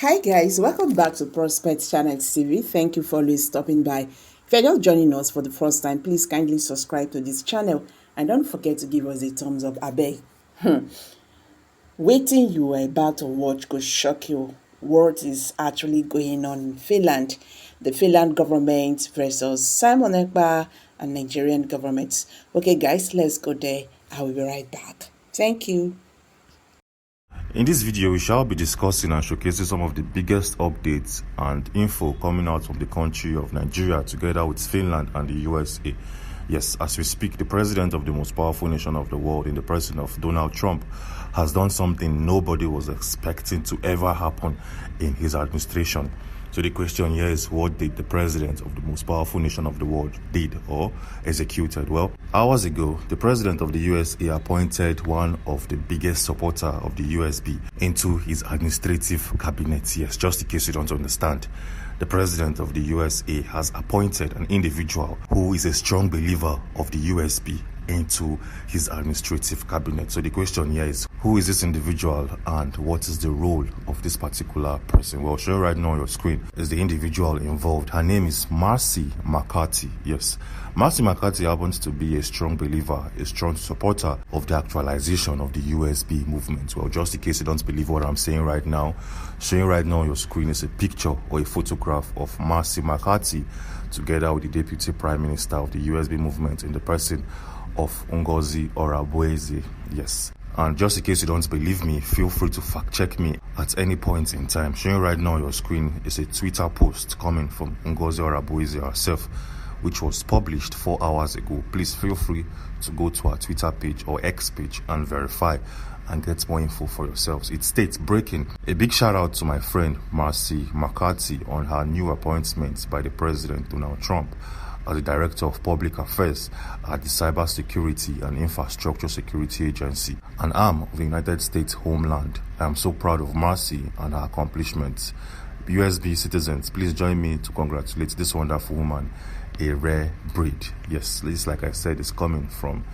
Hi guys, welcome back to Prospect Channel TV. Thank you for always stopping by. If you're just joining us for the first time, please kindly subscribe to this channel and don't forget to give us a thumbs up, abeg. Waiting you were about to watch could shock you. What is actually going on in Finland? The Finland government versus Simon Ekpa and Nigerian government. Okay guys, let's go there. I will be right back. Thank you. In this video, we shall be discussing and showcasing some of the biggest updates and info coming out from the country of Nigeria together with Finland and the USA. Yes, as we speak, the president of the most powerful nation of the world, in the person of Donald Trump, has done something nobody was expecting to ever happen in his administration. So the question here is, what did the president of the most powerful nation of the world did or executed? Well, hours ago, the president of the USA appointed one of the biggest supporter of the USB into his administrative cabinet. Yes, just in case you don't understand. The president of the USA has appointed an individual who is a strong believer of the USB into his administrative cabinet. So the question here is, who is this individual and what is the role of this particular person? Well, show right now on your screen is the individual involved. Her name is Marcy McCarthy. Yes, Marcy McCarthy happens to be a strong believer, a strong supporter of the actualization of the USB movement. Well, just in case you don't believe what I'm saying right now, showing right now on your screen is a picture or a photograph of Marcy McCarthy together with the Deputy Prime Minister of the USB movement in the person of Ngozi Orabueze. Yes. And just in case you don't believe me, feel free to fact check me at any point in time. Showing right now on your screen is a Twitter post coming from Ngozi Orabueze herself, which was published 4 hours ago. Please feel free to go to our Twitter page or X page and verify and get more info for yourselves. It states, breaking, a big shout out to my friend Marcy McCarthy on her new appointment by the President Donald Trump as the Director of Public Affairs at the Cybersecurity and Infrastructure Security Agency, an arm of the United States Homeland. I am so proud of Marcy and her accomplishments. USB citizens, please join me to congratulate this wonderful woman, a rare breed. Yes, this, like I said, is coming from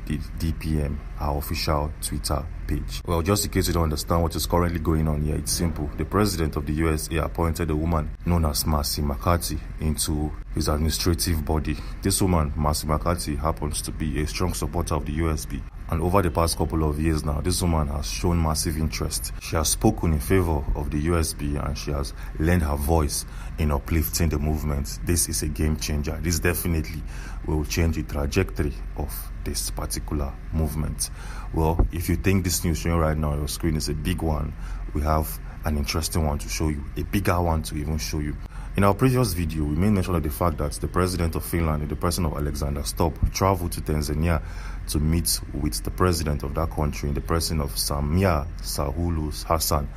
the DPM, our official Twitter page. Well, just in case you don't understand what is currently going on here, it's simple. The president of the USA appointed a woman known as Marcy McCarthy into his administrative body. This woman, Marcy McCarthy, happens to be a strong supporter of the USB. And over the past couple of years now, this woman has shown massive interest. She has spoken in favor of the USB and she has lent her voice in uplifting the movement. This is a game changer. This definitely will change the trajectory of this particular movement. Well, if you think this news showing right now on your screen is a big one, we have an interesting one to show you, a bigger one to even show you. In our previous video, we made mention of the fact that the president of Finland, in the person of Alexander Stubb, traveled to Tanzania to meet with the president of that country in the person of Samia Suluhu Hassan,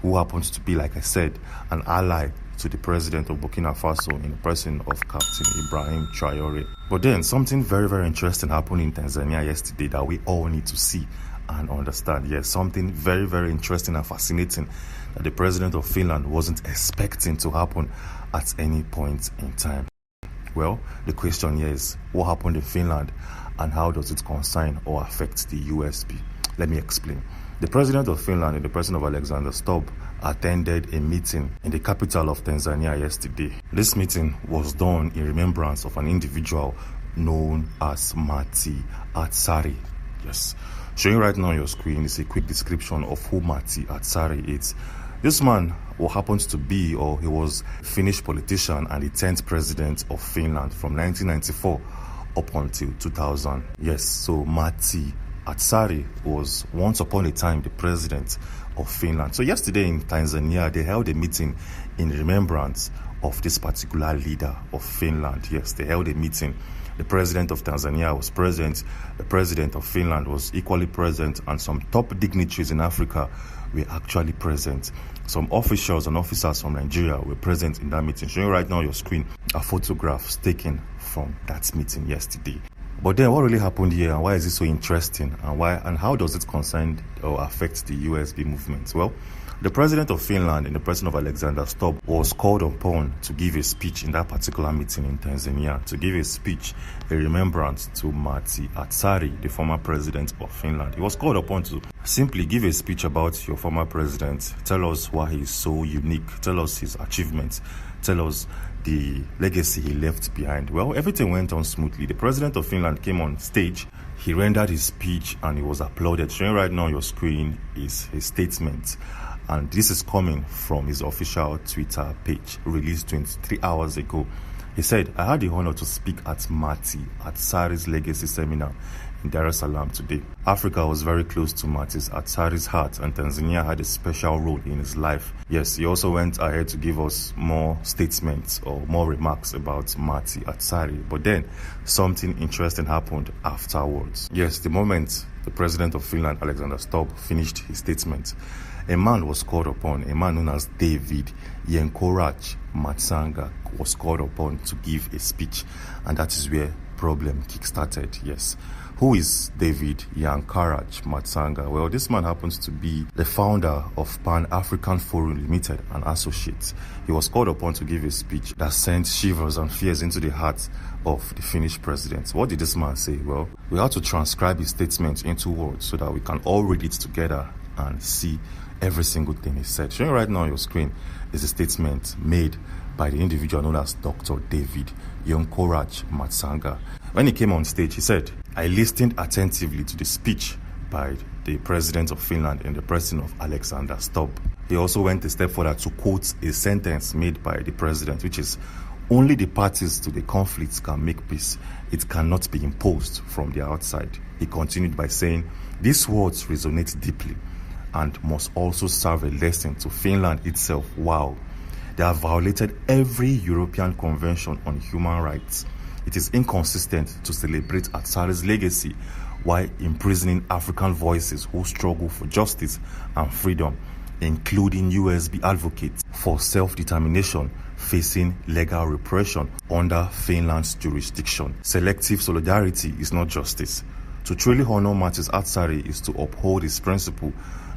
who happens to be, like I said, an ally to the president of Burkina Faso in the person of Captain Ibrahim Traore. But then something very, very interesting happened in Tanzania yesterday that we all need to see and understand. Yes, something very, very interesting and fascinating that the president of Finland wasn't expecting to happen at any point in time. Well, the question here is, what happened in Finland and how does it concern or affect the USB? Let me explain. The president of Finland, in the person of Alexander Stubb, attended a meeting in the capital of Tanzania yesterday. This meeting was done in remembrance of an individual known as Mati Atsari. Yes. Showing right now on your screen is a quick description of who Mati Atsari is. This man who happens to be, or he was a Finnish politician and the 10th president of Finland from 1994 up until 2000. Yes, so Mati Atsari was once upon a time the president of Finland. So yesterday in Tanzania, they held a meeting in remembrance of this particular leader of Finland. Yes, they held a meeting. The president of Tanzania was present, the president of Finland was equally present, and some top dignitaries in Africa were actually present. Some officials and officers from Nigeria were present in that meeting. Showing right now on your screen are photographs taken from that meeting yesterday. But then what really happened here, and why is it so interesting, and how does it concern or affect the USB movement? Well, The president of Finland, in the person of Alexander Stubb, was called upon to give a speech in that particular meeting in Tanzania, to give a speech, a remembrance to Matti Ahtisaari, the former president of Finland. He was called upon to simply give a speech about your former president, tell us why he is so unique, tell us his achievements, tell us the legacy he left behind. Well, everything went on smoothly. The president of Finland came on stage, he rendered his speech, and he was applauded. Showing right now on your screen is his statement, and this is coming from his official Twitter page, released 23 hours ago. He said, I had the honor to speak at Matti Ahtisaari's legacy seminar in Dar es Salaam today. Africa was very close to Matti Ahtisaari's heart, and Tanzania had a special role in his life. Yes, he also went ahead to give us more statements or more remarks about Matti Ahtisaari. But then something interesting happened afterwards. Yes, the moment the president of Finland, Alexander Stubb, finished his statement, a man was called upon, a man known as David Yenkorach Matsanga was called upon to give a speech, and that is where problem kick-started. Yes. Who is David Yenkorach Matsanga? Well, this man happens to be the founder of Pan-African Forum Limited and Associates. He was called upon to give a speech that sent shivers and fears into the hearts of the Finnish president. What did this man say? Well, we have to transcribe his statement into words so that we can all read it together and see every single thing he said. Showing right now on your screen is a statement made by the individual known as Dr. David Yenkorach Matsanga. When he came on stage, he said, I listened attentively to the speech by the president of Finland in the person of Alexander Stubb. He also went a step further to quote a sentence made by the president, which is, only the parties to the conflict can make peace. It cannot be imposed from the outside. He continued by saying, these words resonate deeply and must also serve a lesson to Finland itself. Wow. They have violated every European Convention on Human Rights. It is inconsistent to celebrate Ahtisaari's legacy while imprisoning African voices who struggle for justice and freedom, including USB advocates for self-determination facing legal repression under Finland's jurisdiction. Selective solidarity is not justice. To truly honor Matti Ahtisaari is to uphold his principle,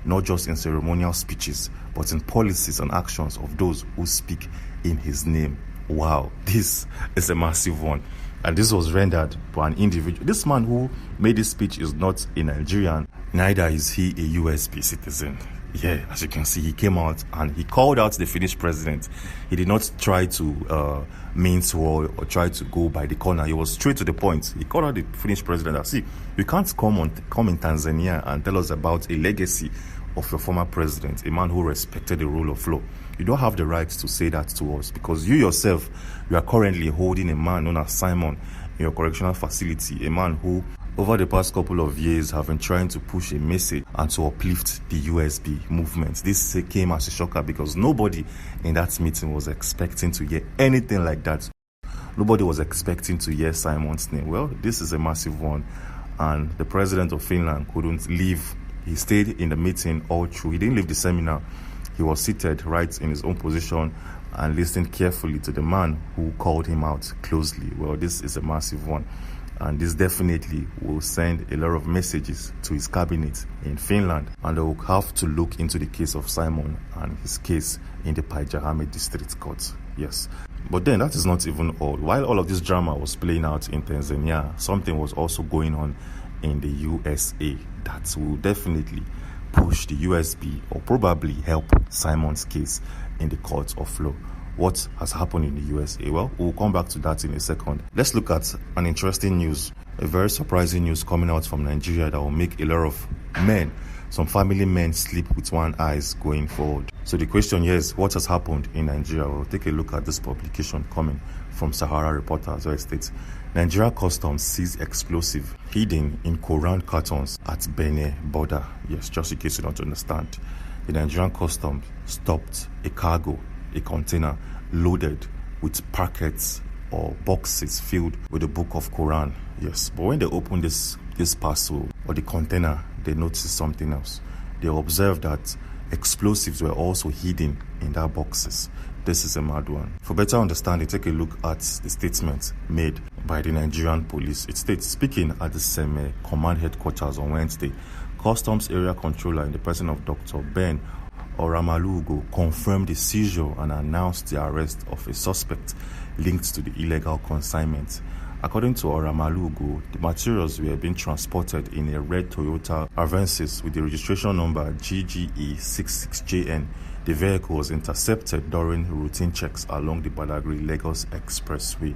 not just in ceremonial speeches, but in policies and actions of those who speak in his name. Wow, this is a massive one. And this was rendered by an individual. This man who made this speech is not a Nigerian, neither is he a USB citizen. Yeah, as you can see, he came out and he called out the Finnish president. He did not try to mince war or try to go by the corner. He was straight to the point. He called out the Finnish president and see, you can't come in Tanzania and tell us about a legacy of your former president, a man who respected the rule of law. You don't have the right to say that to us, because you yourself, you are currently holding a man known as Simon in your correctional facility, a man who over the past couple of years have been trying to push a message and to uplift the USB movement. This came as a shocker because nobody in that meeting was expecting to hear anything like that. Nobody was expecting to hear Simon's name. Well, this is a massive one, and the president of Finland couldn't leave. He stayed in the meeting all through. He didn't leave the seminar. He was seated right in his own position and listened carefully to the man who called him out closely. Well, this is a massive one, and this definitely will send a lot of messages to his cabinet in Finland, and they will have to look into the case of Simon and his case in the Päijät-Häme district court. Yes. But then that is not even all. While all of this drama was playing out in Tanzania, something was also going on in the USA that will definitely push the USB or probably help Simon's case in the court of law. What has happened in the USA? Well, we'll come back to that in a second. Let's look at an interesting news, a very surprising news coming out from Nigeria that will make a lot of men, some family men, sleep with one eye going forward. So the question here is, what has happened in Nigeria? We'll take a look at this publication coming from Sahara Reporters, where it states, Nigeria Customs sees explosive hidden in Quran cartons at Benin border. Yes, just in case you don't understand. The Nigerian Customs stopped a cargo, a container loaded with packets or boxes filled with the book of Quran. Yes, but when they opened this parcel or the container, they noticed something else. They observed that explosives were also hidden in that boxes. This is a mad one. For better understanding, take a look at the statement made by the Nigerian police. It states, speaking at the Seme command headquarters on Wednesday, Customs Area Controller in the person of Dr. Ben Oramalugo confirmed the seizure and announced the arrest of a suspect linked to the illegal consignment. According to Oramalugo, the materials were being transported in a red Toyota Avensis with the registration number GGE66JN. The vehicle was intercepted during routine checks along the Badagry-Lagos Expressway.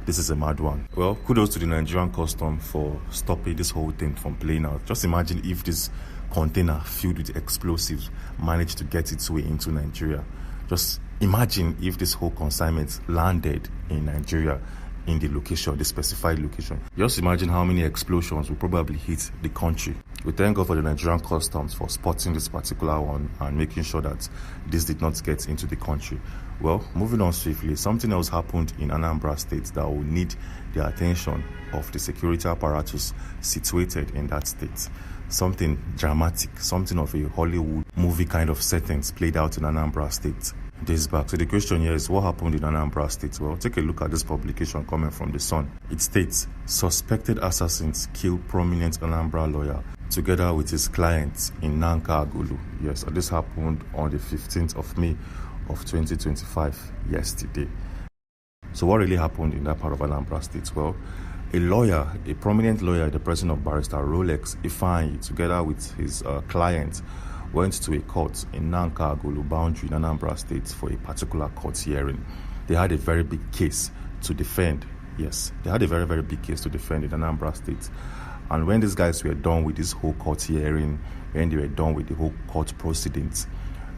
This is a mad one. Well, kudos to the Nigerian custom for stopping this whole thing from playing out. Just imagine if this container filled with explosives managed to get its way into Nigeria. Just imagine if this whole consignment landed in Nigeria in the location, the specified location. Just imagine how many explosions will probably hit the country. We thank God for the Nigerian customs for spotting this particular one and making sure that this did not get into the country. Well, moving on swiftly, something else happened in Anambra State that will need the attention of the security apparatus situated in that state. Something dramatic, something of a Hollywood movie kind of settings played out in Anambra State days back. So the question here is, what happened in Anambra State? Well, take a look at this publication coming from The Sun. It states, suspected assassins kill prominent Anambra lawyer together with his clients in Nanka Agulu. Yes, this happened on the 15th of May of 2025, yesterday. So what really happened in that part of Anambra State? Well, a prominent lawyer, the person of Barrister Rolex Ifeanyi, together with his client, went to a court in Nanka Agulu boundary in Anambra State for a particular court hearing. They had a very big case to defend. Yes, they had a very, very big case to defend in Anambra State. And when these guys were done with this whole court hearing, when they were done with the whole court proceedings,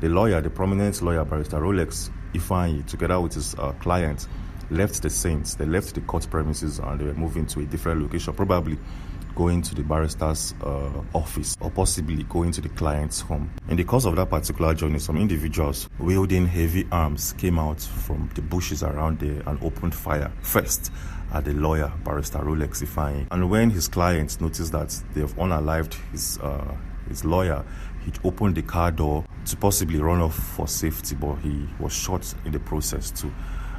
the prominent lawyer, Barrister Rolex Ifeanyi, together with his client, left the scenes. They left the court premises and they were moving to a different location, probably going to the barrister's office or possibly going to the client's home. In the course of that particular journey, some individuals wielding heavy arms came out from the bushes around there and opened fire first at the lawyer, Barrister Rolex Ifeanyi. And when his clients noticed that they have unalived his lawyer, he opened the car door to possibly run off for safety, but he was shot in the process too.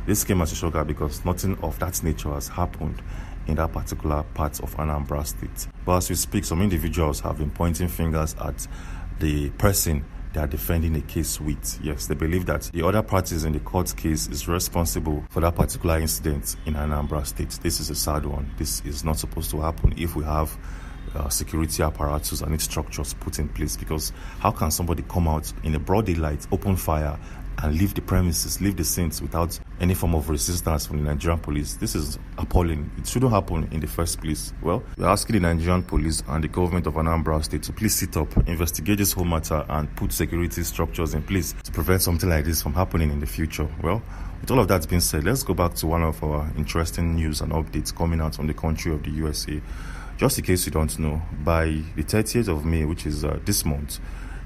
This came as a shocker because nothing of that nature has happened in that particular part of Anambra State. But as we speak, some individuals have been pointing fingers at the person they are defending a case with. Yes, they believe that the other parties in the court case is responsible for that particular incident in Anambra State. This is a sad one. This is not supposed to happen if we have security apparatus and its structures put in place, because how can somebody come out in a broad daylight, open fire, and leave the premises, leave the scenes without any form of resistance from the Nigerian police? This is appalling. It shouldn't happen in the first place. Well, we're asking the Nigerian police and the government of Anambra State to please sit up, investigate this whole matter, and put security structures in place to prevent something like this from happening in the future. Well, with all of that being said, let's go back to one of our interesting news and updates coming out from the country of the USA. Just in case you don't know, by the 30th of May, which is this month,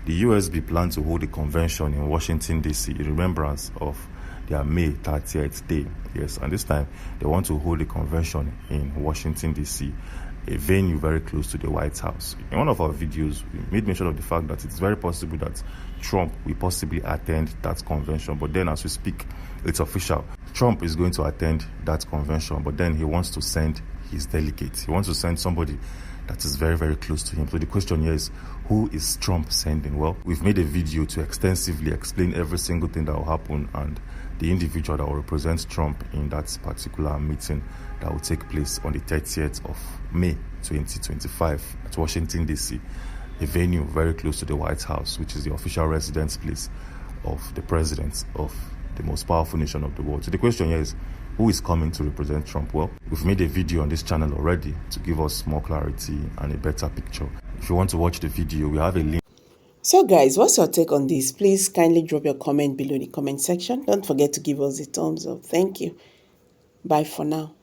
the USB plans to hold a convention in Washington, D.C. in remembrance of their May 30th day. Yes, and this time they want to hold a convention in Washington, D.C., a venue very close to the White House. In one of our videos, we made mention of the fact that it's very possible that Trump will possibly attend that convention. But then as we speak, it's official. Trump is going to attend that convention, but then he wants to send his delegate. He wants to send somebody that is very, very close to him. So the question here is, who is Trump sending? Well, we've made a video to extensively explain every single thing that will happen and the individual that will represent Trump in that particular meeting that will take place on the 30th of May 2025 at Washington, D.C., a venue very close to the White House, which is the official residence place of the president of the most powerful nation of the world. So the question here is, who is coming to represent Trump? Well, we've made a video on this channel already to give us more clarity and a better picture. If you want to watch the video, we have a link. So guys, what's your take on this? Please kindly drop your comment below in the comment section. Don't forget to give us a thumbs up. Thank you. Bye for now.